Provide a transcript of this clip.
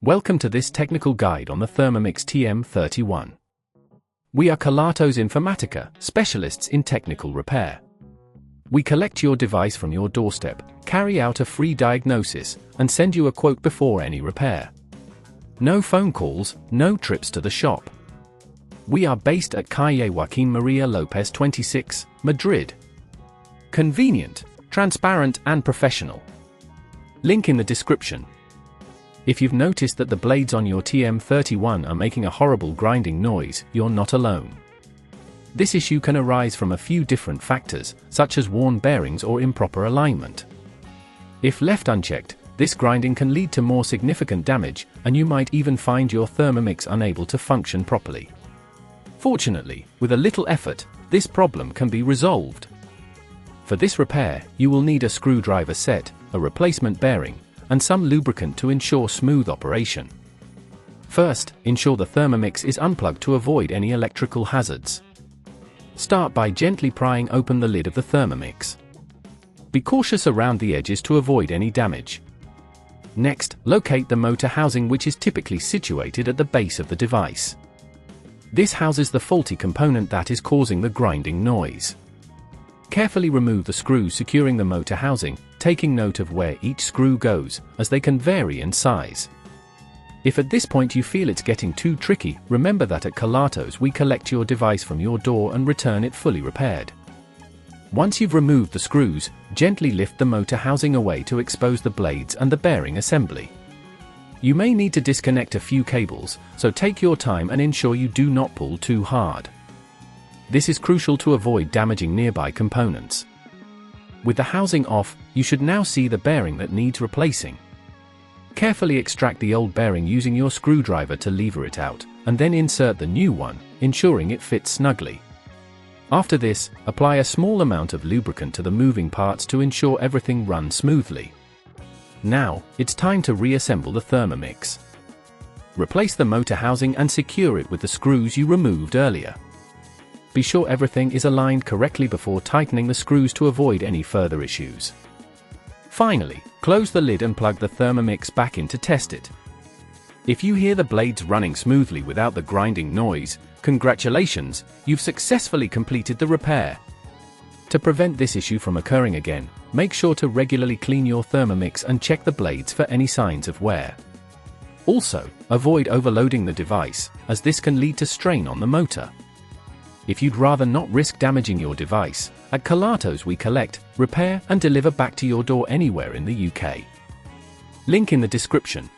Welcome to this technical guide on the Thermomix TM31. We are Kelatos Informatica, specialists in technical repair. We collect your device from your doorstep, carry out a free diagnosis, and send you a quote before any repair. No phone calls, no trips to the shop. We are based at Calle Joaquín María López 26, Madrid. Convenient, transparent and professional. Link in the description. If you've noticed that the blades on your TM31 are making a horrible grinding noise, you're not alone. This issue can arise from a few different factors, such as worn bearings or improper alignment. If left unchecked, this grinding can lead to more significant damage, and you might even find your Thermomix unable to function properly. Fortunately, with a little effort, this problem can be resolved. For this repair, you will need a screwdriver set, a replacement bearing, and some lubricant to ensure smooth operation. First, ensure the Thermomix is unplugged to avoid any electrical hazards. Start by gently prying open the lid of the Thermomix. Be cautious around the edges to avoid any damage. Next, locate the motor housing, which is typically situated at the base of the device. This houses the faulty component that is causing the grinding noise. Carefully remove the screws securing the motor housing, taking note of where each screw goes, as they can vary in size. If at this point you feel it's getting too tricky, remember that at Kelatos we collect your device from your door and return it fully repaired. Once you've removed the screws, gently lift the motor housing away to expose the blades and the bearing assembly. You may need to disconnect a few cables, so take your time and ensure you do not pull too hard. This is crucial to avoid damaging nearby components. With the housing off, you should now see the bearing that needs replacing. Carefully extract the old bearing using your screwdriver to lever it out, and then insert the new one, ensuring it fits snugly. After this, apply a small amount of lubricant to the moving parts to ensure everything runs smoothly. Now, it's time to reassemble the Thermomix. Replace the motor housing and secure it with the screws you removed earlier. Be sure everything is aligned correctly before tightening the screws to avoid any further issues. Finally, close the lid and plug the Thermomix back in to test it. If you hear the blades running smoothly without the grinding noise, congratulations, you've successfully completed the repair. To prevent this issue from occurring again, make sure to regularly clean your Thermomix and check the blades for any signs of wear. Also, avoid overloading the device, as this can lead to strain on the motor. If you'd rather not risk damaging your device, at Kelatos we collect, repair and deliver back to your door anywhere in the UK. Link in the description.